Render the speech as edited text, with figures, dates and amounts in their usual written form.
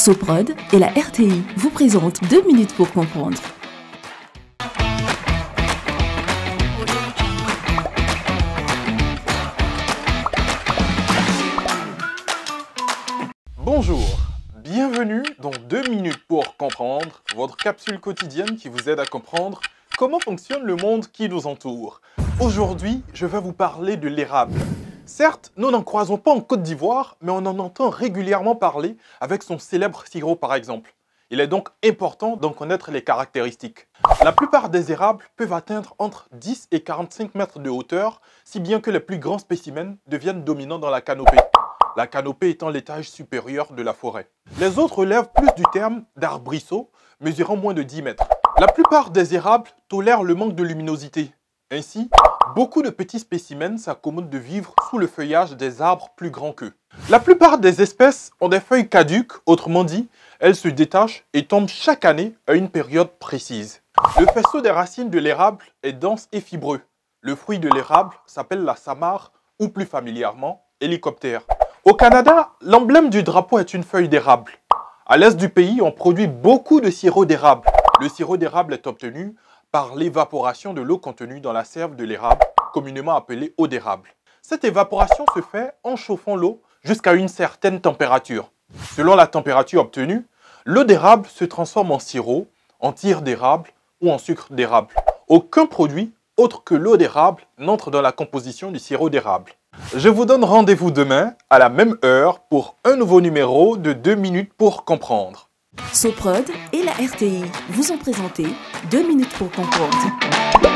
Soprod et la RTI vous présentent 2 minutes pour comprendre. Bonjour, bienvenue dans 2 minutes pour comprendre, votre capsule quotidienne qui vous aide à comprendre comment fonctionne le monde qui nous entoure. Aujourd'hui, je vais vous parler de l'érable. Certes, nous n'en croisons pas en Côte d'Ivoire, mais on en entend régulièrement parler avec son célèbre sirop par exemple. Il est donc important d'en connaître les caractéristiques. La plupart des érables peuvent atteindre entre 10 et 45 mètres de hauteur, si bien que les plus grands spécimens deviennent dominants dans la canopée. La canopée étant l'étage supérieur de la forêt. Les autres relèvent plus du terme d'arbrisseau, mesurant moins de 10 mètres. La plupart des érables tolèrent le manque de luminosité. Ainsi, beaucoup de petits spécimens s'accommodent de vivre sous le feuillage des arbres plus grands qu'eux. La plupart des espèces ont des feuilles caduques, autrement dit, elles se détachent et tombent chaque année à une période précise. Le faisceau des racines de l'érable est dense et fibreux. Le fruit de l'érable s'appelle la samare ou plus familièrement hélicoptère. Au Canada, l'emblème du drapeau est une feuille d'érable. À l'est du pays, on produit beaucoup de sirop d'érable. Le sirop d'érable est obtenu par l'évaporation de l'eau contenue dans la sève de l'érable, communément appelée eau d'érable. Cette évaporation se fait en chauffant l'eau jusqu'à une certaine température. Selon la température obtenue, l'eau d'érable se transforme en sirop, en tire d'érable ou en sucre d'érable. Aucun produit autre que l'eau d'érable n'entre dans la composition du sirop d'érable. Je vous donne rendez-vous demain à la même heure pour un nouveau numéro de 2 minutes pour comprendre. Soprod et la RTI vous ont présenté 2 minutes pour comprendre.